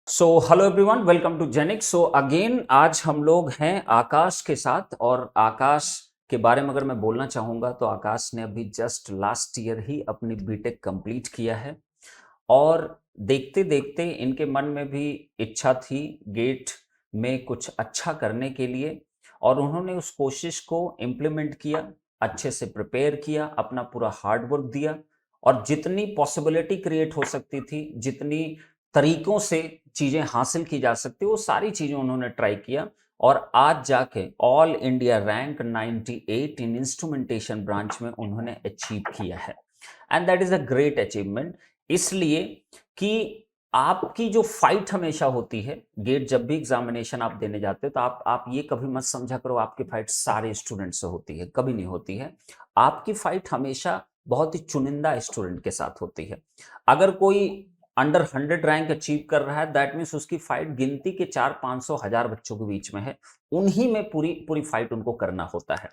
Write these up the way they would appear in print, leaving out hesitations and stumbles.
So hello everyone, welcome to Genix. So again आज हम लोग हैं आकाश के साथ। और आकाश के बारे में अगर मैं बोलना चाहूँगा तो आकाश ने अभी जस्ट लास्ट ईयर ही अपनी बीटेक कंप्लीट किया है। और देखते देखते इनके मन में भी इच्छा थी गेट में कुछ अच्छा करने के लिए, और उन्होंने उस कोशिश को इम्प्लीमेंट किया, अच्छे से प्रिपेयर किया, अपना पूरा हार्ड वर्क दिया। और जितनी पॉसिबिलिटी क्रिएट हो सकती थी, जितनी तरीकों से चीज़ें हासिल की जा सकती, वो सारी चीज़ें उन्होंने ट्राई किया। और आज जाके ऑल इंडिया रैंक 98 इन इंस्ट्रूमेंटेशन ब्रांच में उन्होंने अचीव किया है। And that is a great achievement. इसलिए कि आपकी जो फाइट हमेशा होती है, गेट जब भी एग्जामिनेशन आप देने जाते हो तो आप ये कभी मत समझा करो आपकी फाइट सारे स्टूडेंट से होती है, कभी नहीं होती है। आपकी फाइट हमेशा बहुत ही चुनिंदा स्टूडेंट के साथ होती है। अगर कोई अंडर 100 रैंक अचीव कर रहा है, दैट मीन्स उसकी फाइट गिनती के 400-500 बच्चों के बीच में है। उन्हीं में पूरी पूरी फाइट उनको करना होता है।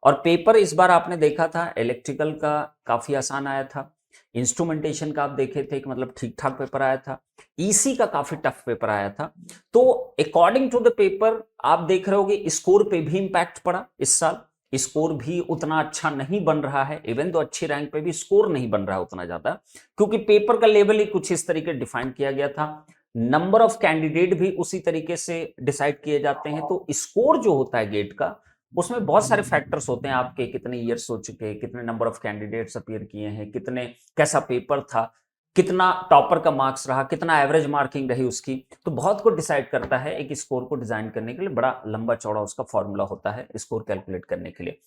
और पेपर इस बार आपने देखा था, इलेक्ट्रिकल का काफी आसान आया था, इंस्ट्रूमेंटेशन का आप देखे थे कि मतलब ठीक ठाक पेपर आया था, ईसी का काफी टफ पेपर आया था। तो अकॉर्डिंग टू द पेपर आप देख रहे होगे स्कोर पे भी इंपैक्ट पड़ा। इस साल स्कोर भी उतना अच्छा नहीं बन रहा है, इवन तो अच्छी रैंक पे भी स्कोर नहीं बन रहा है उतना ज्यादा, क्योंकि पेपर का लेवल ही कुछ इस तरीके डिफाइन किया गया था। नंबर ऑफ कैंडिडेट भी उसी तरीके से डिसाइड किए जाते हैं। तो स्कोर जो होता है गेट का, उसमें बहुत सारे फैक्टर्स होते हैं, आपके कितने ईयर्स हो चुके हैं, कितने नंबर ऑफ कैंडिडेट्स अपीयर किए हैं, कितने कैसा पेपर था, कितना टॉपर का मार्क्स रहा, कितना एवरेज मार्किंग रही उसकी। तो बहुत कुछ डिसाइड करता है। एक स्कोर को डिजाइन करने के लिए बड़ा लंबा चौड़ा उसका फॉर्मूला होता है स्कोर कैलकुलेट करने के लिए।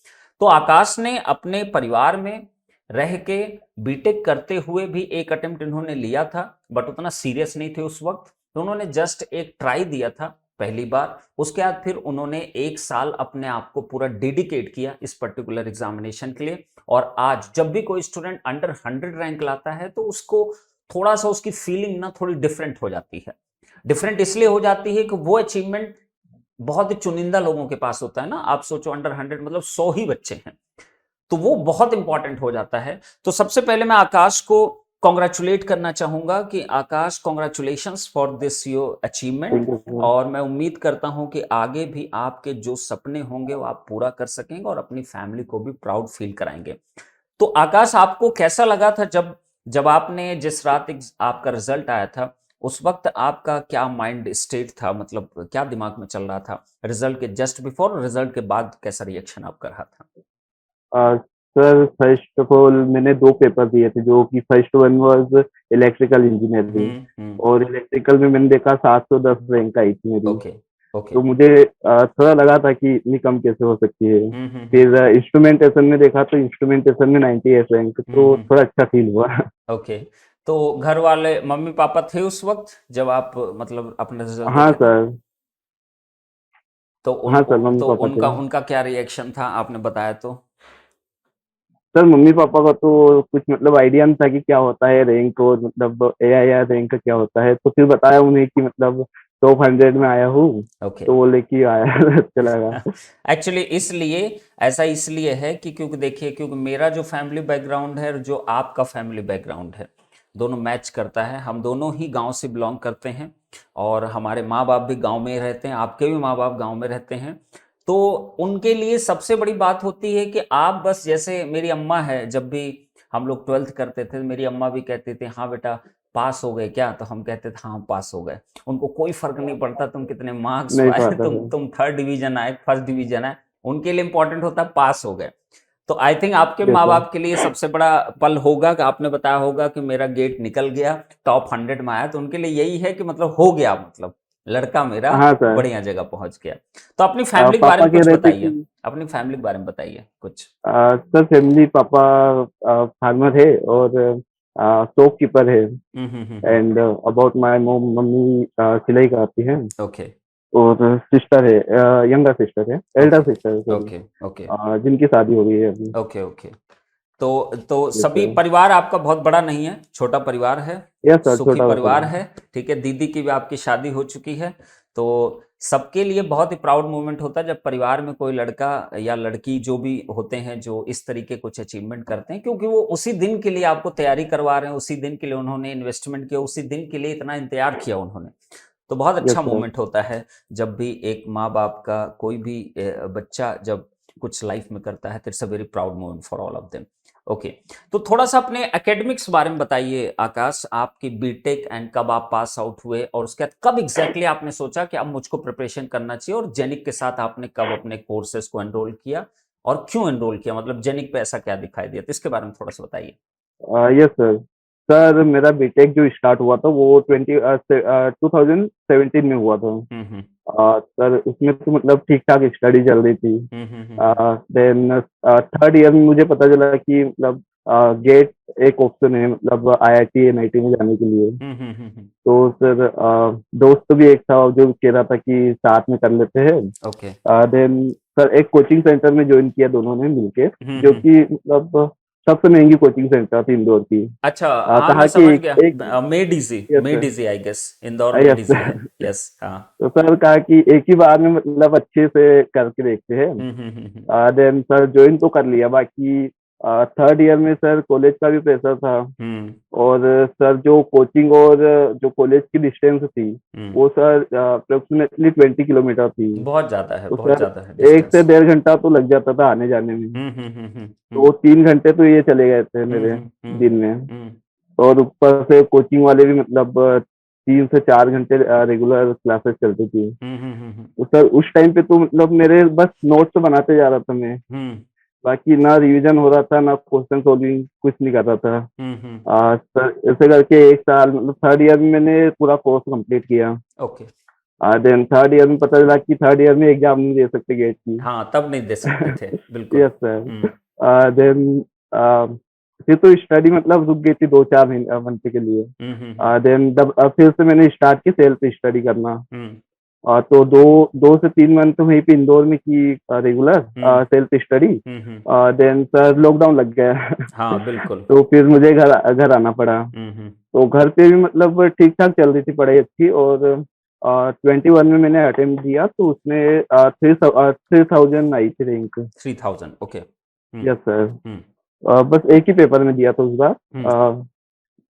तो आकाश ने अपने परिवार में रह के बीटेक करते हुए भी एक अटेम्प्ट इन्होंने लिया था, बट उतना सीरियस नहीं थे उस वक्त, तो उन्होंने जस्ट एक ट्राई दिया था पहली बार। उसके बाद फिर उन्होंने एक साल अपने आप को पूरा डेडिकेट किया इस पर्टिकुलर एग्जामिनेशन के लिए। और आज जब भी कोई स्टूडेंट अंडर 100 रैंक लाता है तो उसको थोड़ा सा उसकी फीलिंग ना थोड़ी डिफरेंट हो जाती है। डिफरेंट इसलिए हो जाती है कि वो अचीवमेंट बहुत ही चुनिंदा लोगों के पास होता है ना। आप सोचो अंडर 100 मतलब 100 ही बच्चे हैं, तो वो बहुत इंपॉर्टेंट हो जाता है। तो सबसे पहले मैं आकाश को कॉन्ग्रेचुलेट करना चाहूंगा कि Akash, congratulations for this your achievement. Thank you sir. और मैं उम्मीद करता हूं कि आगे भी आपके जो सपने होंगे वो आप पूरा कर सकेंगे और अपनी फैमिली को भी प्राउड फील कराएंगे। तो आकाश, आपको कैसा लगा था जब जब आपने जिस रात आपका रिजल्ट आया था, उस वक्त आपका क्या माइंड स्टेट था, मतलब क्या दिमाग में चल रहा था? रिजल्ट के जस्ट बिफोर और रिजल्ट के बाद कैसा रिएक्शन आपका रहा था? Uh, sir first of all मैंने 2 पेपर दिए थे, जो कि first one was electrical engineering. Hmm. और इलेक्ट्रिकल में मैंने देखा 710 रैंक आई थी मेरी। ओके। ओके। तो मुझे थोड़ा लगा था कि इतनी कम कैसे हो सकती है। हम्म। फिर इंस्ट्रूमेंटेशन में देखा तो इंस्ट्रूमेंटेशन में 98 रैंक, तो हम्म। थोड़ा अच्छा फील हुआ। ओके। तो घर वाले, मम्मी पापा थे उस वक्त जब आप मतलब अपना रिजल्ट हाँ देखे थे? सर। तो हाँ उनको, सर, मम्मी तो पापा थे। उनका उनका क्या रिएक्शन था, आपने बताया तो? सर मम्मी पापा का तो कुछ मतलब आइडिया नहीं था कि क्या होता है रैंक, और मतलब एआईआर रैंक क्या होता है। तो फिर बताया उन्हें कि मतलब टॉप 100 में आया हूँ। ओके। तो बोले कि आया। अच्छा लगा। एक्चुअली इसलिए, ऐसा इसलिए है कि क्योंकि देखिए, क्योंकि मेरा जो फैमिली बैकग्राउंड है और जो आपका फैमिली बैकग्राउंड है, दोनों मैच करता है। हम दोनों ही गांव से बिलोंग करते हैं और हमारे माँ बाप भी गांव में ही रहते हैं, आपके भी माँ बाप गांव में रहते हैं। तो उनके लिए सबसे बड़ी बात होती है कि आप बस, जैसे मेरी अम्मा है, जब भी हम लोग 12th करते थे मेरी अम्मा भी कहती थी, हाँ बेटा पास हो गए क्या? तो हम कहते थे हाँ पास हो गए। उनको कोई फर्क नहीं पड़ता तुम कितने मार्क्स नहीं पाए, पाता था। तुम थर्ड डिवीजन आए, फर्स्ट डिवीजन आए, उनके लिए इंपॉर्टेंट होता है पास हो गए। तो आई थिंक आपके यस माँ सर। बाप के लिए सबसे बड़ा पल होगा कि आपने बताया होगा कि मेरा गेट निकल गया, टॉप 100 में आया, तो उनके लिए यही है कि मतलब हो गया, मतलब लड़का मेरा हाँ सर। बढ़िया जगह पहुंच गया। तो अपनी फैमिली के बारे पापा में कह कुछ रहे थे बताइए, कि अपनी फैमिली के बारे में बताइए कुछ। सर फैमिली पापा फार्मर है और शॉपकीपर है। Hmm. And about my mom, मम्मी सिलाई कराती है। ओके। और सिस्टर है, यंगर सिस्टर है, एल्डर ओके। सिस्टर है सॉरी, ओके। ओके। जिनकी शादी हो गई है अभी। ओके। ओके। तो यस सभी सर। परिवार आपका बहुत बड़ा नहीं है, छोटा परिवार है, यस सर, सुखी छोटा परिवार परिवार। है। ठीक है, दीदी की भी आपकी शादी हो चुकी है। तो सबके लिए बहुत ही प्राउड मोमेंट होता है जब परिवार में कोई लड़का या लड़की जो भी होते हैं जो इस तरीके कुछ अचीवमेंट करते हैं, क्योंकि वो उसी दिन के लिए आपको तैयारी करवा रहे हैं, उसी दिन के लिए उन्होंने इन्वेस्टमेंट किया, उसी दिन के लिए इतना इंतजार किया उन्होंने। तो बहुत यस अच्छा सर। मोमेंट होता है जब भी एक माँ बाप का कोई भी बच्चा जब कुछ लाइफ में करता है, तो it's a very proud moment for all of them. Okay, तो थोड़ा सा अपने एकेडमिक्स बारे में बताइए आकाश, आपकी बीटेक एंड कब आप पास आउट हुए, और उसके बाद कब एग्जैक्टली आपने सोचा कि अब मुझको प्रिपरेशन करना चाहिए, और जेनिक के साथ आपने कब अपने कोर्सेज को एनरोल किया और क्यों एनरोल किया, मतलब जेनिक पे ऐसा क्या दिखाई दिया, तो इसके बारे में थोड़ा सा बताइए। Yes sir. सर मेरा बीटेक जो स्टार्ट हुआ था वो 2017 में हुआ था। हम्म। सर उसमें तो मतलब ठीक ठाक स्टडी चल रही थी। हम्म। देन थर्ड ईयर में मुझे पता चला कि मतलब गेट एक ऑप्शन है, मतलब आईआईटी एनआईटी में जाने के लिए। हम्म। तो सर दोस्त भी एक था जो कह रहा था कि साथ में कर लेते हैं। ओके। देन सर एक कोचिंग सेंटर में ज्वाइन किया दोनों ने मिलके, जो हम्म। कि मतलब सबसे महंगी कोचिंग सेंटर थी इंदौर की। अच्छा, हाँ कहा मैं कि समझ एक एक गया, मेडिजी, यस सर। मेडिजी आई गेस, इंदौर यस मेडिजी है। सर। यस, हाँ। तो सर कहा कि एक ही बार में मतलब अच्छे से करके देखते हम्म। हैं। देन सर ज्वाइन तो कर लिया। बाकी थर्ड ईयर में सर कॉलेज का भी प्रेशर था। हम्म। और सर जो कोचिंग और जो कॉलेज की डिस्टेंस थी हम्म। वो सर अप्रोक्सीमेटली 20 किलोमीटर थी। बहुत ज्यादा है, तो बहुत सर ज्यादा है एक डिस्टेंस। से 1.5 घंटा तो लग जाता था आने जाने में। हम्म। तो 3 घंटे तो ये चले गए थे मेरे दिन में। हम्म। और ऊपर से कोचिंग वाले भी मतलब 3 से 4 घंटे रेगुलर क्लासेस चलती थी। हम्म। तो सर उस टाइम पे तो मतलब मेरे बस नोट्स बनाते जा रहा था मैं। हम्म। बाकी ना रिवीजन हो रहा था ना क्वेश्चन सॉल्विंग, कुछ नहीं कर रहा था। हम्म। सर ऐसे करके एक साल मतलब थर्ड ईयर में मैंने पूरा कोर्स कंप्लीट किया। ओके। देन थर्ड ईयर में पता चला कि थर्ड ईयर में एग्जाम नहीं दे सकते गेट की। हाँ, तब नहीं दे सकते थे, बिल्कुल। Yes sir. देन फिर तो स्टडी मतलब रुक गई थी 2-4 महीने के लिए। हम्म। देन जब फिर से मैंने स्टार्ट की सेल्फ स्टडी करना। हम्म। तो 2 से 3 मंथ वहीं पे इंदौर में की regular hmm. Self study. Hmm. Then sir lockdown लग गया। हाँ, बिल्कुल। तो फिर मुझे घर घर आना पड़ा। हम्म। तो घर पे भी मतलब ठीक ठाक चल रही थी पढ़ाई अच्छी। और 21 में मैंने अटेम्प्ट दिया तो उसमें 3000 आई थी rank. 3000, okay. Yes sir. Hmm. बस एक ही पेपर में दिया था उस बार। हम्म।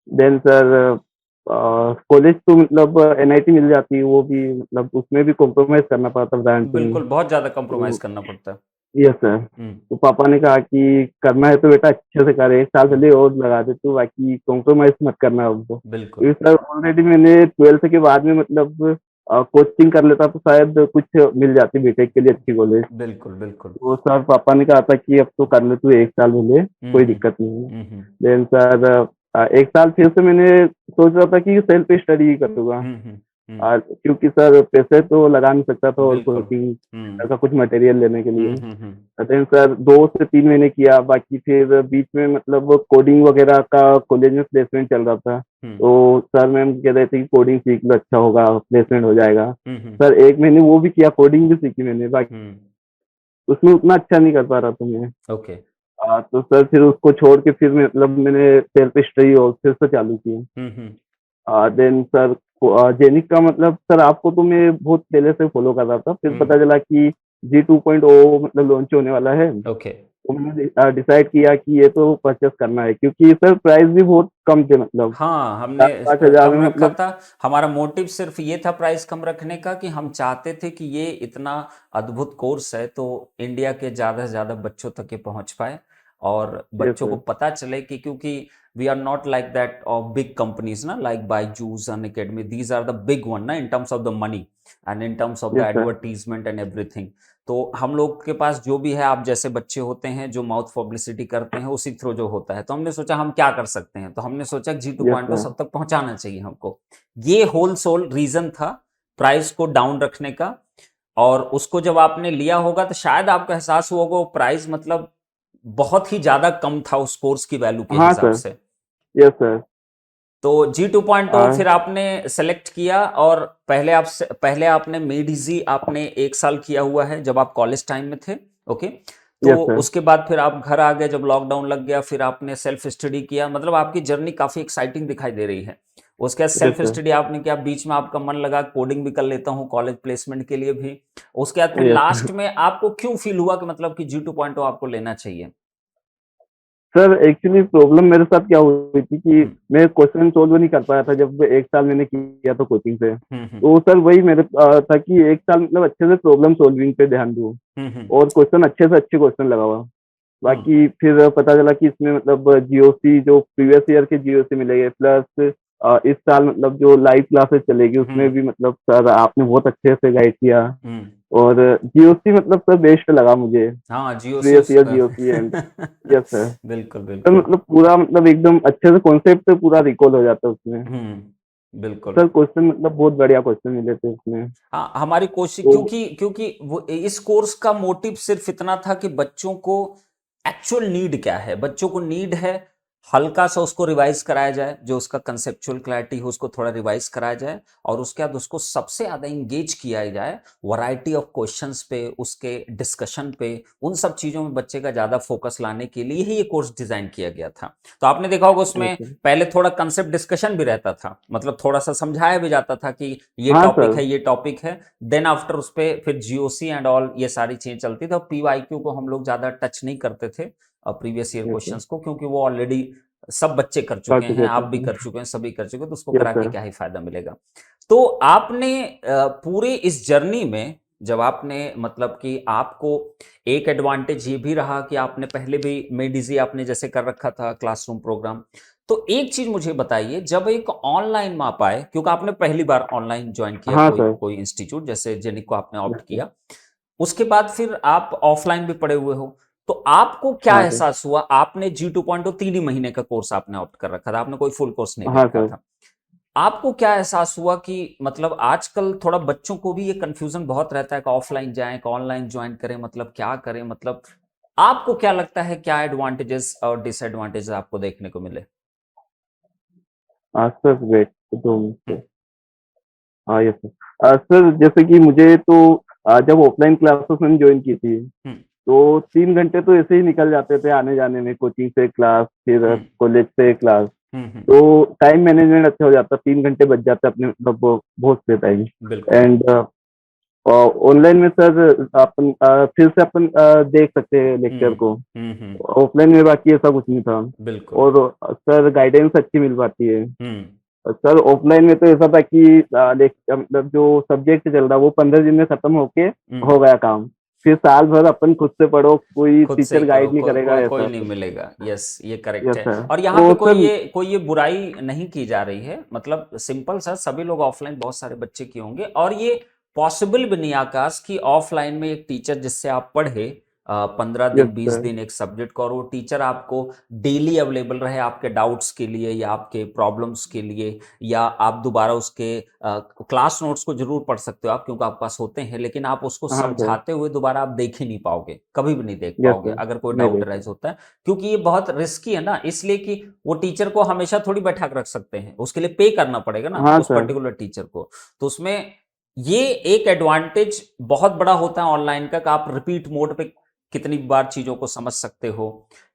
देन सर कॉलेज तो मतलब एनआईटी मिल जाती है, वो भी मतलब उसमें भी कॉम्प्रोमाइज करना पड़ता ब्रांच में। बिल्कुल, बहुत ज्यादा कंप्रोमाइज तो करना पड़ता है। Yes sir. हम्म। तो पापा ने कहा कि करना है तो बेटा अच्छे से कर, 1 साल पहले और लगा दे तू, बाकी कॉम्प्रोमाइज मत करना अब। तो बिल्कुल। इस सर ऑलरेडी मैंने 12th के बाद में मतलब कोचिंग कर लेता तो शायद कुछ मिल जाती बीटेक के लिए अच्छी कॉलेज। बिल्कुल। बिल्कुल। तो सर पापा ने कहा था कि अब तो कर ले तू 1 साल पहले, कोई हम्म। दिक्कत नहीं है। हम्म। देन सर 1 साल फिर से मैंने सोच रहा था कि सेल्फ स्टडी ही करूँगा। हम्म। क्योंकि सर पैसे तो लगा नहीं सकता था और बिल्कुल। कोचिंग हम्म। का कुछ मटेरियल लेने के लिए। हम्म। देन सर 2 से 3 महीने किया। बाकी फिर बीच में मतलब कोडिंग वगैरह का कॉलेज में प्लेसमेंट चल रहा था। हम्म। तो सर मैम कह रहे थे कि कोडिंग सीख लो, अच्छा होगा, प्लेसमेंट हो जाएगा। हम्म। सर 1 महीने वो भी किया, कोडिंग भी सीखी मैंने। बाकी हम्म। उसमें उतना अच्छा नहीं कर पा रहा था मैं। ओके। तो सर फिर उसको छोड़ के फिर मतलब मैंने सेल्फ स्टडी और फिर से चालू की। हम्म। देन सर जेनिक का मतलब सर आपको तो मैं बहुत पहले से फॉलो कर रहा था, फिर हम्म। पता चला कि G 2.0 मतलब लॉन्च होने वाला है। ओके। तो मैंने डिसाइड किया कि ये तो परचेस करना है, क्योंकि सर प्राइस भी बहुत कम थे, मतलब हाँ, हमने 4-5 हजार कम में रखा मतलब। था। हमारा मोटिव सिर्फ ये था प्राइस कम रखने का, कि हम चाहते थे कि ये इतना अद्भुत कोर्स है तो इंडिया के ज़्यादा से ज़्यादा बच्चों तक ये पहुंच पाए, और यस बच्चों को सर। पता चले कि, क्योंकि we are not like that of big companies ना, like Byju's and academy, these are the big one ना, in terms of the money and in terms of the yes sir. Advertisement and everything. तो हम लोग के पास जो भी है, आप जैसे बच्चे होते हैं जो माउथ पब्लिसिटी करते हैं, उसी थ्रू जो होता है, तो हमने सोचा हम क्या कर सकते हैं, तो हमने सोचा G 2 यस पॉइंट सर। सब तक पहुंचाना चाहिए हमको। ये होल सोल रीजन था प्राइस को डाउन रखने का। और उसको जब आपने लिया होगा तो शायद आपको एहसास हुआ होगा, प्राइस मतलब बहुत ही ज्यादा कम था उस कोर्स की वैल्यू के हाँ हिसाब सर। से। Yes sir. तो G 2.0 फिर आपने सेलेक्ट किया, और पहले आपने मेडिजी आपने 1 साल किया हुआ है जब आप कॉलेज टाइम में थे। ओके। तो यस सर। उसके बाद फिर आप घर आ गए जब लॉकडाउन लग गया, फिर आपने सेल्फ स्टडी किया, मतलब आपकी जर्नी काफी एक्साइटिंग दिखाई दे रही है। उसके बाद यस सेल्फ सर। स्टडी आपने किया, बीच में आपका मन लगा कोडिंग भी कर लेता हूँ कॉलेज प्लेसमेंट के लिए भी। उसके बाद फिर यस लास्ट सर। में आपको क्यों फील हुआ कि मतलब कि G2.0 आपको लेना चाहिए? सर एक्चुअली प्रॉब्लम मेरे साथ क्या हुई थी कि हम्म मैं क्वेश्चन सोल्व नहीं कर पाया था जब 1 साल मैंने किया था कोचिंग से। हम्म तो सर वही मेरे था कि 1 साल मतलब अच्छे से प्रॉब्लम सॉल्विंग पे ध्यान दूँ हम्म और क्वेश्चन अच्छे से अच्छे क्वेश्चन लगावा। हम्म बाकी फिर पता चला कि इसमें मतलब जीओसी जो प्रीवियस ईयर के जीओसी मिलेंगे प्लस इस साल मतलब जो लाइव क्लासेस चलेगी उसमें हम्म भी मतलब सर आपने बहुत अच्छे से गाइड किया हम्म और जीओसी मतलब सर बेस्ट लगा मुझे। हाँ, जियो से previous year GOC and yes sir. बिल्कुल सर बिल्कुल। मतलब पूरा मतलब एकदम अच्छे से कॉन्सेप्ट पूरा रिकॉल हो जाता है उसमें। बिल्कुल। सर क्वेश्चन मतलब बहुत बढ़िया क्वेश्चन मिले थे उसमें। हाँ, हमारी कोशिश, तो क्योंकि क्योंकि वो इस कोर्स का मोटिव सिर्फ इतना था कि बच्चों को एक्चुअल नीड क्या है, बच्चों को नीड है हल्का सा उसको रिवाइज कराया जाए, जो उसका कंसेप्चुअल क्लैरिटी हो उसको थोड़ा रिवाइज कराया जाए, और उसके बाद उसको सबसे ज्यादा इंगेज किया जाए वैरायटी ऑफ क्वेश्चंस पे, उसके डिस्कशन पे, उन सब चीजों में बच्चे का ज्यादा फोकस लाने के लिए ही ये कोर्स डिजाइन किया गया था। तो आपने देखा होगा यस उसमें सर। पहले थोड़ा कंसेप्ट डिस्कशन भी रहता था, मतलब थोड़ा सा समझाया भी जाता था कि ये हाँ टॉपिक सर। है, ये टॉपिक है। देन आफ्टर उस पर फिर जीओसी एंड ऑल ये सारी चीजें चलती थी, और पीवाईक्यू को हम लोग ज्यादा टच नहीं करते थे previous year yes sir. Questions को, क्योंकि वो ऑलरेडी सब बच्चे कर कर चुके हैं, चुके आप थे भी सर। कर चुके हैं, सभी कर चुके हैं, तो उसको यस करा के सर। क्या ही फायदा मिलेगा। तो आपने पूरे इस जर्नी में जब आपने मतलब कि आपको एक एडवांटेज ये भी रहा कि आपने पहले भी मेडिजी आपने जैसे कर रखा था क्लासरूम प्रोग्राम, तो एक चीज मुझे बताइए, जब एक ऑनलाइन में आप आए, क्योंकि आपने पहली बार ऑनलाइन ज्वाइन किया हाँ कोई सर। कोई इंस्टीट्यूट जैसे जेनिक को आपने यस ऑप्ट सर। किया, उसके बाद फिर आप ऑफलाइन भी पढ़े हुए हो, तो आपको क्या हाँ सर। एहसास हुआ? आपने G2.0 3 ही महीने का कोर्स आपने ऑप्ट कर रखा था, आपने कोई फुल कोर्स नहीं ले हाँ रखा सर। था। आपको क्या एहसास हुआ कि मतलब आजकल थोड़ा बच्चों को भी ये कंफ्यूजन बहुत रहता है कि ऑफलाइन जाएं कि ऑनलाइन ज्वाइन करें, मतलब क्या करें, मतलब आपको क्या लगता है क्या एडवांटेजेस और डिसएडवांटेजेस आपको देखने को मिले? हाँ सर वेट 2 हम्म मिनट। हाँ यस सर। सर जैसे कि मुझे तो जब ऑफलाइन क्लासेस मैंने ज्वाइन की थी हम्म तो 3 घंटे तो ऐसे ही निकल जाते थे आने जाने में, कोचिंग से क्लास फिर हम्म कॉलेज से क्लास। हम्म। तो टाइम मैनेजमेंट अच्छा हो जाता, 3 घंटे बच जाते अपने मतलब बहुत से टाइम। बिल्कुल। एंड ऑनलाइन में सर अपन फिर से अपन देख सकते हैं लेक्चर को। हम्म। ऑफलाइन में बाकी ऐसा कुछ नहीं था। बिल्कुल। और सर गाइडेंस अच्छी मिल पाती है। हम्म सर ऑफलाइन में तो ऐसा था कि मतलब जो सब्जेक्ट चल रहा वो 15 दिन में खत्म होके हम्म। हो गया काम। फिर साल भर अपन खुद से पढ़ो, कोई खुद से ही टीचर पढ़ो, गाइड नहीं करेगा कोई ऐसा। नहीं मिलेगा, यस ये करेक्ट यस है। सर। और यहाँ पे तो कोई सर ये कोई ये बुराई नहीं की जा रही है, मतलब सिंपल सा, सभी लोग ऑफलाइन बहुत सारे बच्चे किए होंगे, और ये पॉसिबल भी नहीं आकाश कि ऑफलाइन में एक टीचर जिससे आप पढ़े 15 दिन यस 20 दिन एक सब्जेक्ट को, और वो टीचर आपको डेली अवेलेबल रहे आपके डाउट्स के लिए या आपके प्रॉब्लम्स के लिए, या आप दोबारा उसके क्लास नोट्स को जरूर पढ़ सकते हो आप, क्योंकि आपके पास होते हैं, लेकिन आप उसको हाँ सर। समझाते हुए दोबारा आप देख ही नहीं पाओगे, कभी भी नहीं देख यस पाओगे सर। अगर कोई नहीं डाउट देखा। राइज होता है। क्योंकि ये बहुत रिस्की है ना, इसलिए कि वो टीचर को हमेशा थोड़ी बैठा कर रख सकते हैं, उसके लिए पे करना पड़ेगा ना हाँ उस सर। पर्टिकुलर टीचर को। तो उसमें ये एक एडवांटेज बहुत बड़ा होता है ऑनलाइन का कि आप रिपीट मोड पे कितनी बार चीजों को समझ सकते हो,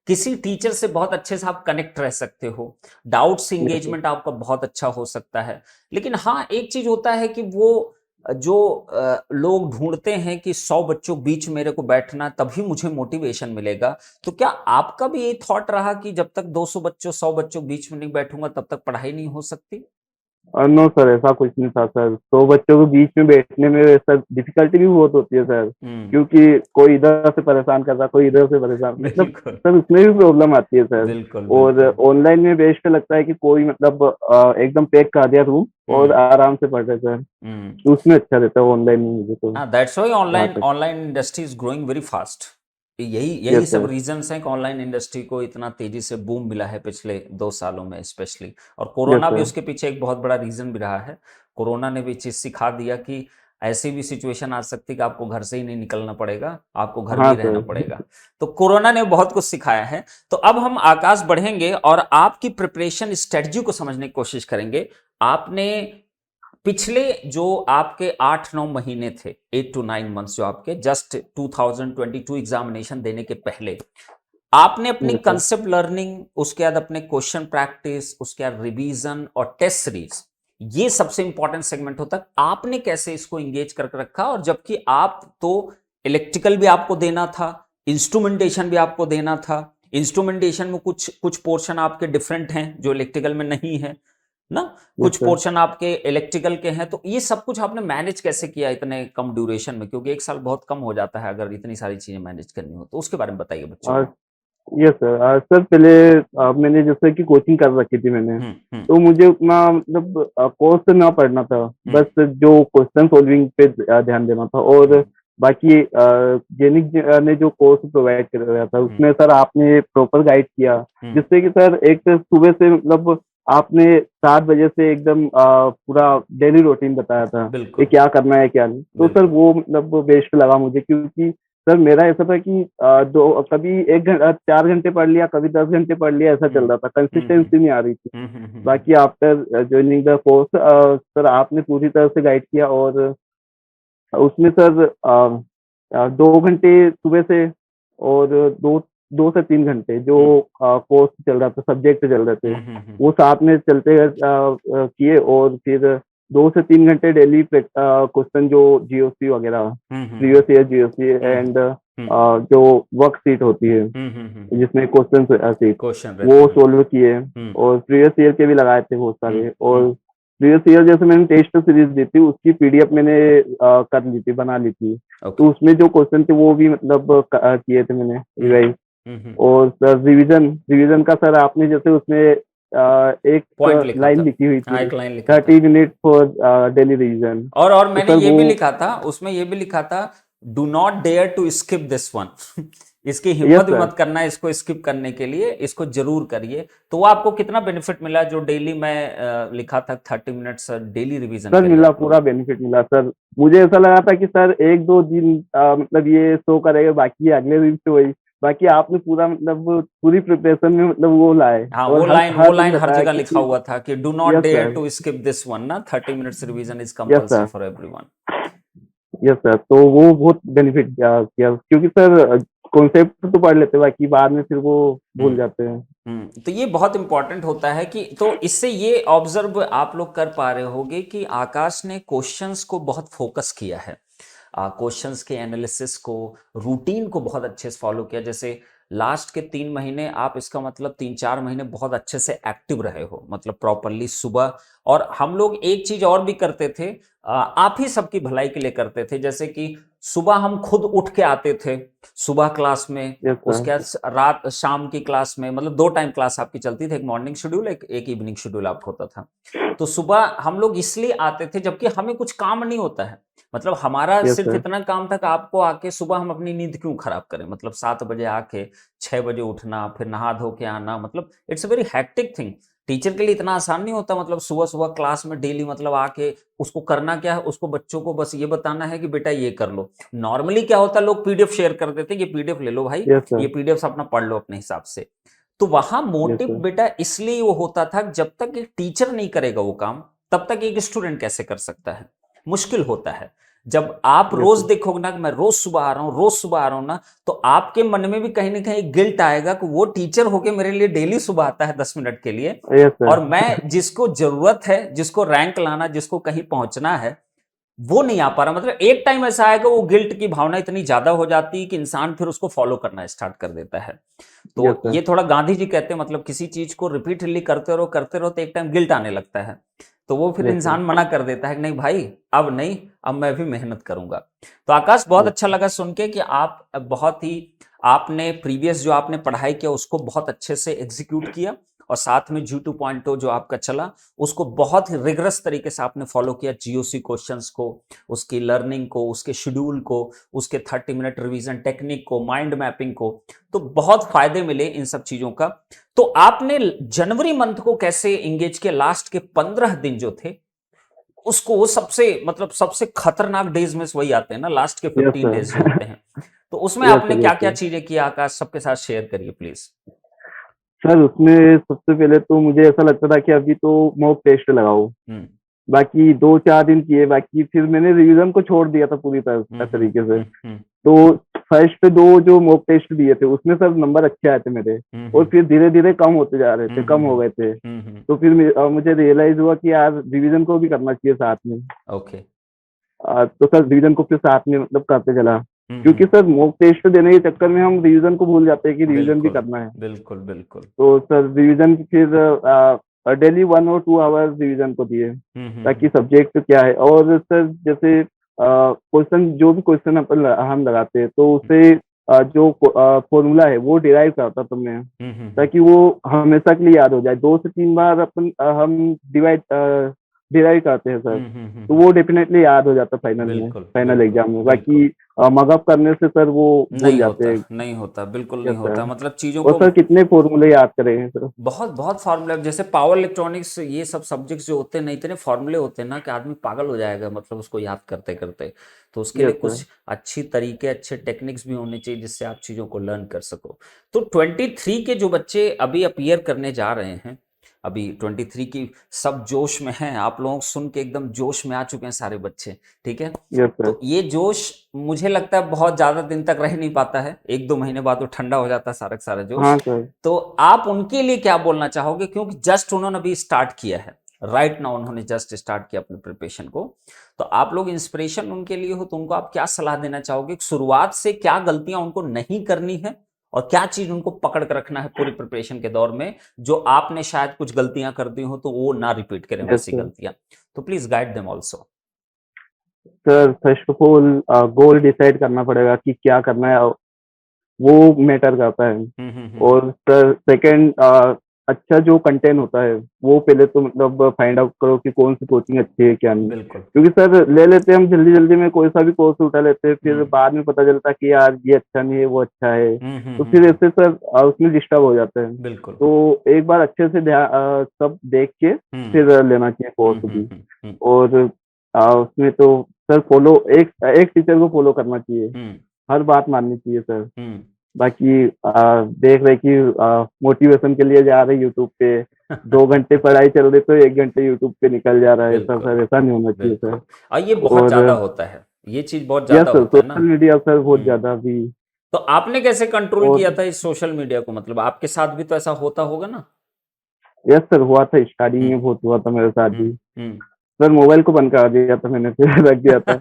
किसी टीचर से बहुत अच्छे से आप कनेक्ट रह सकते हो, डाउट्स यस सर। इंगेजमेंट आपका बहुत अच्छा हो सकता है। लेकिन हाँ, एक चीज होता है कि वो जो लोग ढूंढते हैं कि 100 बच्चों के बीच मेरे को बैठना तभी मुझे मोटिवेशन मिलेगा, तो क्या आपका भी ये थॉट रहा कि जब तक 200 बच्चों 100 बच्चों के बीच में नहीं बैठूंगा तब तक पढ़ाई नहीं हो सकती? नो सर ऐसा कुछ नहीं था सर। 100 बच्चों के बीच में बैठने में ऐसा डिफिकल्टी भी बहुत होती है सर। हम्म। क्योंकि कोई इधर से परेशान कर रहा, कोई इधर से परेशान, मतलब बिल्कुल सर उसमें भी प्रॉब्लम आती है सर। बिल्कुल और बिल्कुल। ऑनलाइन में बेस्ट लगता है कि कोई मतलब एकदम पैक कर दिया रूम और हम्म आराम से पढ़ रहे सर। हम्म। तो उसमें अच्छा रहता है ऑनलाइन में मुझे तो। हाँ, दैट्स व्हाई जहाँ ऑनलाइन तक। Online industry is growing very fast. यही यस यही सब सर। रीजंस हैं कि ऑनलाइन इंडस्ट्री को इतना तेजी से बूम मिला है पिछले 2 सालों में स्पेशली, और यस कोरोना भी सर। उसके पीछे एक बहुत बड़ा रीजन भी रहा है। कोरोना ने भी चीज सिखा दिया कि ऐसी भी सिचुएशन आ सकती है कि आपको घर से ही नहीं निकलना पड़ेगा, आपको घर में हाँ ही रहना सर। पड़ेगा। तो कोरोना ने बहुत कुछ सिखाया है। तो अब हम आकाश बढ़ेंगे और आपकी प्रिपरेशन स्ट्रेटजी को समझने की कोशिश करेंगे। आपने पिछले जो आपके 8-9 महीने थे, 8 to 9 मंथ्स, जो आपके जस्ट 2022 एग्जामिनेशन देने के पहले, आपने अपनी यस सर। कंसेप्ट लर्निंग, उसके बाद अपने क्वेश्चन प्रैक्टिस, उसके बाद रिवीजन और टेस्ट सीरीज, ये सबसे इंपॉर्टेंट सेगमेंट होता है। आपने कैसे इसको एंगेज करके रखा? और जबकि आप तो इलेक्ट्रिकल भी आपको देना था, इंस्ट्रूमेंटेशन भी आपको देना था। इंस्ट्रूमेंटेशन में कुछ कुछ पोर्शन आपके डिफरेंट हैं जो इलेक्ट्रिकल में नहीं है ना, यस कुछ सर। पोर्शन आपके इलेक्ट्रिकल के हैं। तो ये सब कुछ आपने मैनेज कैसे किया इतने कम ड्यूरेशन में? क्योंकि एक साल बहुत कम हो जाता है अगर इतनी सारी चीजें मैनेज करनी हो। तो उसके बारे में बताइए बच्चों और को। यस सर, सर पहले मैंने जैसे कि कोचिंग कर रखी थी मैंने, हम्म। तो मुझे उतना मतलब कोर्स ना पढ़ना था, हम्म। बस जो क्वेश्चन सॉल्विंग पे ध्यान देना था। और हम्म। बाकी जेनिक ने जो कोर्स प्रोवाइड कर रहा था हम्म। उसमें सर आपने प्रॉपर गाइड किया, हम्म। जिससे कि सर एक तो सुबह से मतलब आपने 7 बजे से एकदम पूरा डेली रूटीन बताया था ये बिल्कुल। क्या करना है क्या नहीं। तो सर बिल्कुल। वो मतलब बेस्ट लगा मुझे, क्योंकि सर मेरा ऐसा था कि दो कभी 4 घंटे पढ़ लिया, कभी 10 घंटे पढ़ लिया, ऐसा हम्म। चल रहा था, हम्म। कंसिस्टेंसी नहीं आ रही थी। हम्म। बाकी after joining the course sir आपने पूरी तरह से गाइड किया, और उसमें सर 2 घंटे सुबह से और 2 से 3 घंटे जो हम्म। कोर्स चल रहा था, सब्जेक्ट चल रहे थे, हम्म। वो साथ में चलते किए। और फिर 2 से 3 घंटे डेली क्वेश्चन जो जीओसी वगैरह, हम्म। प्रीवियस ईयर जीओसी एंड हम्म। जो वर्कशीट होती है जिसमें क्वेश्चन शीट, क्वेश्चन रहते वो हैं। सोल्व किए। हम्म। और प्रीवियस ईयर के भी लगाए थे बहुत हम्म। सारे। और प्रीवियस ईयर जैसे मैंने टेस्ट सीरीज दी थी, उसकी पीडीएफ मैंने कर ली थी, बना ली थी। ओके। तो उसमें जो क्वेश्चन थे वो भी मतलब किए थे मैंने हम्म। रिवाइज। हम्म। और सर रिवीजन रिवीजन का सर आपने जैसे उसमें पॉइंट एक लिखा लाइन था। लिखी हुई हाँ, थी, एक लाइन लिखा था। 30 मिनट फॉर डेली रिवीजन। और तो मैंने सर ये वो भी लिखा था, उसमें ये भी लिखा था, do not dare to skip this one. इसकी यस हिम्मत भी सर। मत करना है इसको स्किप करने के लिए, इसको जरूर करिए। तो वो आपको कितना बेनिफिट मिला जो डेली मैं लिखा था 30 मिनट्स डेली रिवीजन सर करिए मिला, आप पूरा लोग। बेनिफिट मिला सर। मुझे ऐसा लगा था कि सर 1-2 दिन मतलब ये शो करेगा, बाकी अगले दिन से वही। बाकी आपने पूरा मतलब पूरी प्रिपरेशन में मतलब वो लाए, हाँ, और वो हर दिन लाइन हर बताया जगह लिखा कि हुआ था कि do not yes dare sir. To skip this one ना, 30 minutes revision is yes compulsory sir. For everyone. Yes sir, तो वो बहुत बेनिफिट किया, क्योंकि सर कॉन्सेप्ट तो पढ़ लेते, बाकी बाद में फिर वो भूल हम्म। जाते हैं। तो ये बहुत इंपॉर्टेंट होता है कि तो इससे ये ऑब्जर्व आप लोग कर पा रहे होगे कि आकाश ने क्वेश्चंस को बहुत फोकस किया है, क्वेश्चंस के एनालिसिस को, रूटीन को बहुत अच्छे से फॉलो किया। जैसे लास्ट के 3 महीने आप, इसका मतलब 3-4 महीने बहुत अच्छे से एक्टिव रहे हो, मतलब प्रॉपरली सुबह। और हम लोग एक चीज और भी करते थे, आप ही सबकी भलाई के लिए करते थे, जैसे कि सुबह हम खुद उठ के आते थे सुबह क्लास में, यस सर। उसके बाद रात शाम की क्लास में, मतलब 2 टाइम क्लास आपकी चलती थी, एक मॉर्निंग शेड्यूल, एक इवनिंग शेड्यूल आपका होता था। तो सुबह हम लोग इसलिए आते थे जबकि हमें कुछ काम नहीं होता है, मतलब हमारा यस सिर्फ सर। इतना काम था कि आपको आके सुबह हम अपनी नींद क्यों खराब करें, मतलब 7 बजे आके 6 बजे उठना, फिर नहा धो के आना, मतलब it's a very hectic thing. Teacher के लिए इतना आसान नहीं होता, मतलब सुबह सुबह क्लास में डेली मतलब आके उसको करना क्या है, उसको बच्चों को बस ये बताना है कि बेटा ये कर लो। नॉर्मली क्या होता है, लोग पीडीएफ शेयर कर देते हैं, ये पीडीएफ ले लो भाई, यस ये सर। पीडीएफ अपना पढ़ लो अपने हिसाब से। तो वहां यस मोटिव सर। बेटा इसलिए वो होता था, जब तक एक टीचर नहीं करेगा वो काम, तब तक एक स्टूडेंट कैसे कर सकता है? मुश्किल होता है। जब आप यस रोज सर। देखोगे ना कि मैं रोज सुबह आ रहा हूं, रोज सुबह आ रहा हूं ना, तो आपके मन में भी कहीं ना कहीं गिल्ट आएगा कि वो टीचर होके मेरे लिए डेली सुबह आता है 10 मिनट के लिए, यस और सर। मैं जिसको जरूरत है, जिसको रैंक लाना, जिसको कहीं पहुंचना है, वो नहीं आ पा रहा। मतलब एक टाइम ऐसा आएगा वो गिल्ट की भावना इतनी ज्यादा हो जाती है कि इंसान फिर उसको फॉलो करना स्टार्ट कर देता है। यस तो सर। ये थोड़ा गांधी जी कहते हैं, मतलब किसी चीज को रिपीटली करते रहो तो एक टाइम गिल्ट आने लगता है, तो वो फिर यस सर। इंसान मना कर देता है कि नहीं भाई, अब नहीं, अब मैं भी मेहनत करूंगा। तो आकाश, बहुत यस अच्छा लगा सुन के कि आप बहुत ही, आपने प्रीवियस जो आपने पढ़ाई किया उसको बहुत अच्छे से एग्जीक्यूट किया, और साथ में G2.0 जो आपका चला उसको बहुत ही रिगरस तरीके से आपने फॉलो किया, जीओसी क्वेश्चंस को, उसकी लर्निंग को, उसके शेड्यूल को, उसके 30 मिनट रिवीजन टेक्निक को, माइंड मैपिंग को। तो बहुत फायदे मिले इन सब चीजों का। तो आपने जनवरी मंथ को कैसे इंगेज किया? लास्ट के 15 दिन जो थे उसको, वो सबसे मतलब सबसे खतरनाक डेज में से वही आते हैं ना, लास्ट के यस 15 डेज जो सर। होते हैं। तो उसमें यस आपने सर। क्या यस क्या सर। चीजें की आकाश, सबके साथ शेयर करिए प्लीज। सर उसमें सबसे पहले तो मुझे ऐसा लगता था कि अभी तो मॉक टेस्ट लगाओ। हम्म। बाकी 2-4 दिन किए, बाकी फिर मैंने रिवीजन को छोड़ दिया था पूरी तरह हम्म। तरीके से। हम्म। तो फर्स्ट पे 2 जो मॉक टेस्ट दिए थे उसमें सर नंबर अच्छे आए थे मेरे, और हम्म फिर धीरे-धीरे कम होते जा रहे थे, कम हो हम्म गए थे। हम्म। तो फिर मुझे रियलाइज़ हुआ कि यार रिवीजन को भी करना चाहिए साथ में। ओके। तो सर रिवीजन को फिर साथ में मतलब करते चला। क्योंकि हम्म। सर मॉक टेस्ट देने के चक्कर में हम रिवीजन को भूल जाते हैं कि रिवीजन भी बिल्कुल करना है। बिल्कुल बिल्कुल। तो सर रिवीजन फिर डेली 1 और 2 आवर्स रिवीजन को दिए, ताकि हम्म। सब्जेक्ट क्या है, और सर जैसे क्वेश्चन जो भी क्वेश्चन हम लगाते हैं तो उससे जो फॉर्मूला है वो डिराइव करता था मैं, हम्म। ताकि वो हमेशा के लिए याद हो जाए। 2 से 3 बार हम डिराइव करते हैं सर, तो हम्म। वो डेफिनेटली याद हो जाता फाइनल में, बिल्कुल फाइनल बिल्कुल एग्जाम में। बाकी बिल्कुल। मगअप करने से सर वो भूल नहीं जाते होता हैं। नहीं होता, बिल्कुल यस नहीं होता, सर। मतलब चीजों और को सर कितने फॉर्मूले याद करेंगे सर। बहुत बहुत फार्मूला, जैसे पावर इलेक्ट्रॉनिक्स, ये सब सब्जेक्ट्स जो होते हैं ना, इतने फार्मूले होते हैं ना कि आदमी पागल हो जाएगा, मतलब उसको याद करते करते। तो उसके लिए यस सर। कुछ अच्छी तरीके, अच्छे टेक्निक्स भी होने चाहिए जिससे आप चीज़ों को लर्न कर सको। तो 23 के जो बच्चे अभी अपीयर करने जा रहे हैं, अभी 23 की सब जोश में हैं, आप लोग सुन के एकदम जोश में आ चुके हैं सारे बच्चे, ठीक है। Yes sir. तो ये जोश मुझे लगता है बहुत ज़्यादा दिन तक रह नहीं पाता है, 1-2 महीने बाद वो ठंडा हो जाता है सारा का सारा जोश। हाँ सर। तो आप उनके लिए क्या बोलना चाहोगे, क्योंकि जस्ट उन्होंने अभी स्टार्ट किया है, राइट नाउ उन्होंने जस्ट स्टार्ट किया अपने प्रिपरेशन को। तो आप लोग इंस्पिरेशन उनके लिए हो, तो उनको आप क्या सलाह देना चाहोगे, शुरुआत से क्या गलतियां उनको नहीं करनी है और क्या चीज उनको पकड़ कर रखना है पूरी प्रिपरेशन के दौर में, जो आपने शायद कुछ गलतियां कर दी हो तो वो ना रिपीट करें यस वैसी सर। गलतियां। तो please guide them also. Sir first of all goal decide करना पड़ेगा कि क्या करना है, वो मैटर करता है। हम्म। और सर सेकंड, अच्छा जो कंटेंट होता है वो पहले तो मतलब फाइंड आउट करो कि कौन सी कोचिंग अच्छी है क्या नहीं। बिल्कुल। क्योंकि सर ले लेते हैं हम जल्दी जल्दी में, कोई सा भी कोर्स उठा लेते हैं, फिर हम्म बाद में पता चलता है कि यार ये अच्छा नहीं है वो अच्छा है। तो फिर हम्म। ऐसे सर उसमें डिस्टर्ब हो जाता है। बिल्कुल। तो एक बार अच्छे से सब देख के हम्म फिर लेना चाहिए कोर्स भी। हम्म। और उसमें तो सर फॉलो एक एक टीचर को फॉलो करना चाहिए, हम्म हर बात माननी चाहिए सर। हम्म। बाकी देख रहे कि मोटिवेशन के लिए जा रहे यूट्यूब पे, 2 घंटे पढ़ाई चल रही तो 1 घंटे यूट्यूब पे निकल जा रहा है, ऐसा बिल्कुल सर ऐसा नहीं होना चाहिए बिल्कुल। सर। और ये बहुत और ज्यादा होता है, ये चीज बहुत यस ज्यादा सर, होता है ना। सोशल मीडिया सर बहुत हम्म। ज्यादा भी। तो आपने कैसे कंट्रोल और किया था इस सोशल मीडिया को, मतलब आपके साथ भी तो ऐसा होता होगा ना। यस सर, हुआ था स्टार्टिंग हम्म में, बहुत हुआ था मेरे साथ भी। हम्म। सर मोबाइल को बंद करा दिया था मैंने, फिर रख दिया था।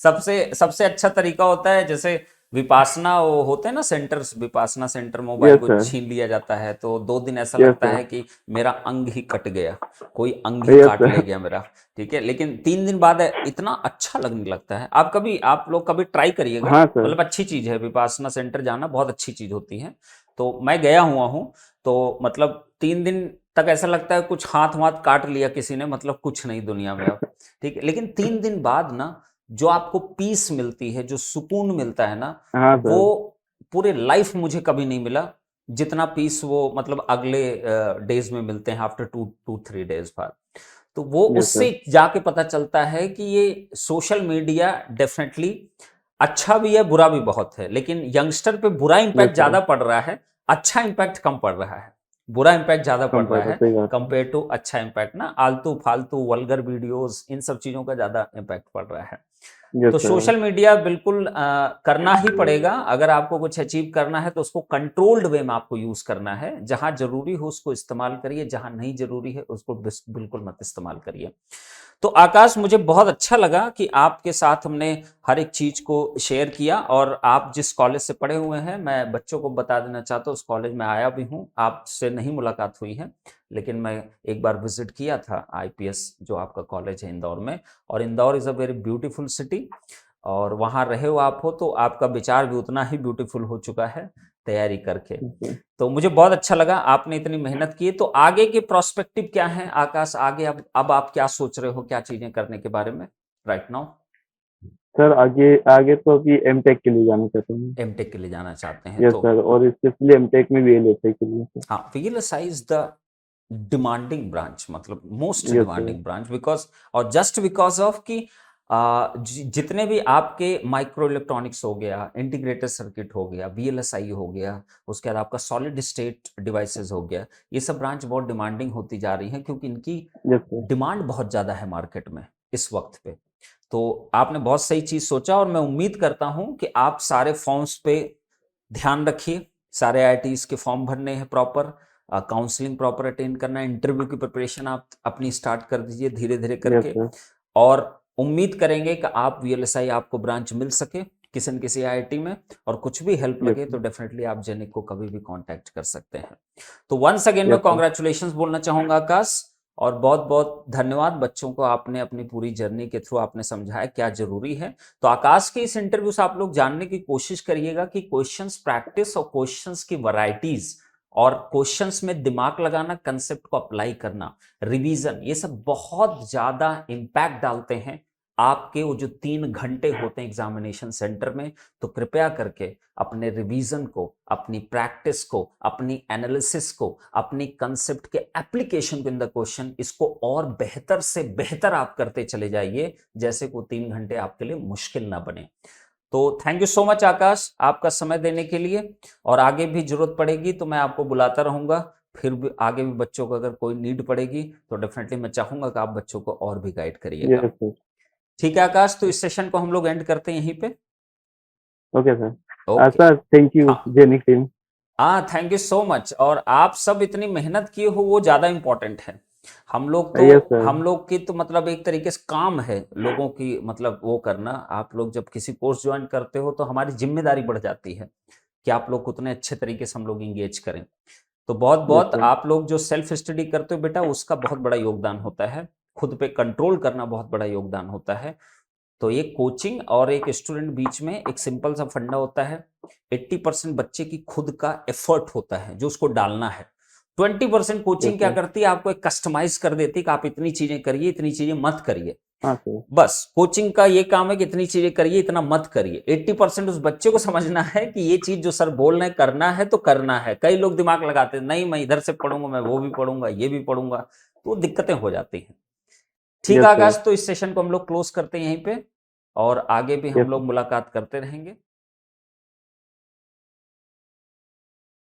सबसे सबसे अच्छा तरीका होता है, जैसे विपासना वो होते हैं ना centres, Vipassana centre, mobile yes को सर। छीन लिया जाता है तो 2 दिन ऐसा यस लगता सर। है कि मेरा अंग ही कट गया, कोई अंग ही यस काट ले सर। गया मेरा। ठीक है, लेकिन 3 दिन बाद इतना अच्छा लगने लगता है। आप लोग कभी ट्राई करिएगा, हाँ सर। मतलब अच्छी चीज है विपासना सेंटर जाना, बहुत अच्छी चीज होती है। तो मैं गया हुआ हूँ, तो मतलब 3 दिन तक ऐसा लगता है कुछ हाथ वाथ काट लिया किसी ने, मतलब कुछ नहीं दुनिया में अब। ठीक है, लेकिन 3 दिन बाद ना जो आपको पीस मिलती है, जो सुकून मिलता है ना, हाँ वो सर। पूरे लाइफ मुझे कभी नहीं मिला जितना पीस वो मतलब अगले डेज में मिलते हैं, आफ्टर 2-3 डेज बाद। तो वो यस उससे सर। जाके पता चलता है कि ये सोशल मीडिया डेफिनेटली अच्छा भी है, बुरा भी बहुत है, लेकिन यंगस्टर पे बुरा यस इंपैक्ट सर। ज्यादा पड़ रहा है, अच्छा इंपैक्ट कम पड़ रहा है। बुरा इंपैक्ट ज्यादा पड़ कम रहा पड़ रहा, है सही बात है। कंपेयर टू अच्छा इंपैक्ट ना, आलतू फालतू वल्गर वीडियोस, इन सब चीजों का ज्यादा इंपैक्ट पड़ रहा है। यस तो सर। सोशल मीडिया बिल्कुल करना ही पड़ेगा, अगर आपको कुछ अचीव करना है तो उसको कंट्रोल्ड वे में आपको यूज करना है। जहां जरूरी हो उसको इस्तेमाल करिए, जहां नहीं जरूरी है उसको बिल्कुल मत इस्तेमाल करिए। तो आकाश, मुझे बहुत अच्छा लगा कि आपके साथ हमने हर एक चीज को शेयर किया, और आप जिस कॉलेज से पढ़े हुए हैं, मैं बच्चों को बता देना चाहता हूँ, उस कॉलेज में आया भी हूँ, आपसे नहीं मुलाकात हुई है, लेकिन मैं एक बार विजिट किया था आईपीएस जो आपका कॉलेज है इंदौर में। और Indore is a very beautiful city, और वहाँ रहे हो आप, हो तो आपका विचार भी उतना ही ब्यूटीफुल हो चुका है तैयारी करके। Okay। तो मुझे बहुत अच्छा लगा आपने इतनी मेहनत की है। तो आगे के प्रोस्पेक्टिव क्या हैं आकाश, आगे अब आप क्या सोच रहे हो, क्या चीजें करने के बारे में राइट नाउ। सर आगे आगे तो अभी एमटेक के लिए जाना चाहता हूँ। एमटेक के लिए जाना चाहते हैं यस तो सर, और स्पेशली एमटेक में वीएलएसआई के लिए सर। हाँ, VLSI is the demanding branch, मतलब most yes sir. Demanding branch, because और जस्ट बिकॉज ऑफ कि जितने भी आपके माइक्रो इलेक्ट्रॉनिक्स हो गया, इंटीग्रेटेड सर्किट हो गया, वीएलएसआई हो गया, उसके बाद आपका सॉलिड स्टेट डिवाइसेस हो गया, ये सब ब्रांच बहुत डिमांडिंग होती जा रही है, क्योंकि इनकी यस सर। डिमांड बहुत ज़्यादा है मार्केट में इस वक्त पे। तो आपने बहुत सही चीज सोचा और मैं उम्मीद करता हूं कि आप सारे फॉर्म्स पे ध्यान रखिए। सारे आईआईटीज के फॉर्म भरने हैं प्रॉपर, काउंसलिंग प्रॉपर अटेंड करना है, इंटरव्यू की प्रिपरेशन आप अपनी स्टार्ट कर दीजिए धीरे धीरे यस करके। सर। और उम्मीद करेंगे कि आप वीएलएसआई आपको ब्रांच मिल सके किसी न किसी आईआईटी में, और कुछ भी हेल्प यस लगे तो सर। डेफिनेटली आप जेनिक को कभी भी कांटेक्ट कर सकते हैं। तो वंस अगेन मैं यस सर। कॉन्ग्रेचुलेशंस बोलना चाहूंगा आकाश, और बहुत बहुत धन्यवाद। बच्चों को आपने अपनी पूरी जर्नी के थ्रू आपने समझाया क्या जरूरी है। तो आकाश के इस इंटरव्यू से आप लोग जानने की कोशिश करिएगा कि क्वेश्चंस प्रैक्टिस और क्वेश्चंस की वैरायटीज और क्वेश्चंस में दिमाग लगाना, कंसेप्ट को अप्लाई करना, रिवीजन, ये सब बहुत ज्यादा इंपैक्ट डालते हैं आपके वो जो 3 घंटे होते हैं एग्जामिनेशन सेंटर में। तो कृपया करके अपने रिवीजन को, अपनी प्रैक्टिस को, अपनी एनालिसिस को, अपनी कंसेप्ट के एप्लीकेशन को इन द क्वेश्चन, इसको और बेहतर से बेहतर आप करते चले जाइए, जैसे को 3 घंटे आपके लिए मुश्किल ना बने। तो थैंक यू सो मच आकाश आपका समय देने के लिए, और आगे भी जरूरत पड़ेगी तो मैं आपको बुलाता रहूंगा। फिर भी आगे भी बच्चों को अगर कोई नीड पड़ेगी तो डेफिनेटली मैं चाहूंगा कि आप बच्चों को और भी गाइड करिएगा। Yes sir. ठीक है आकाश, तो इस सेशन को हम लोग एंड करते हैं यहीं पे। Okay sir. Okay. Sir thank you हाँ जेनिक टीम। हाँ, थैंक यू सो मच। और आप सब इतनी मेहनत किए हो वो ज्यादा इंपॉर्टेंट है। Yes sir. हम लोग की तो मतलब एक तरीके से काम है लोगों की मतलब वो करना। आप लोग जब किसी कोर्स ज्वाइन करते हो तो हमारी जिम्मेदारी बढ़ जाती है कि आप लोग को उतने अच्छे तरीके से हम लोग इंगेज करें। तो बहुत यस बहुत सर। आप लोग जो सेल्फ स्टडी करते हो बेटा, उसका बहुत बड़ा योगदान होता है। खुद पे कंट्रोल करना बहुत बड़ा योगदान होता है। तो एक कोचिंग और एक स्टूडेंट बीच में एक सिंपल सा फंडा होता है। 80% बच्चे की खुद का एफर्ट होता है जो उसको डालना है। 20% यस कोचिंग क्या सर। करती है, आपको एक कस्टमाइज कर देती है कि आप इतनी चीजें करिए, इतनी चीजें मत करिए। हाँ सर। बस कोचिंग का ये काम है कि इतनी चीजें करिए, इतना मत करिए। 80% उस बच्चे को समझना है कि ये चीज जो सर बोल रहे हैं करना है तो करना है। कई लोग दिमाग लगाते हैं, नहीं मैं इधर से पढ़ूंगा, मैं वो भी पढ़ूंगा, ये भी पढ़ूंगा, तो दिक्कतें हो जाती हैं। ठीक है यस सर। आकाश, तो इस सेशन को हम लोग क्लोज करते हैं यहीं पे, और आगे भी हम यस लोग सर। मुलाकात करते रहेंगे।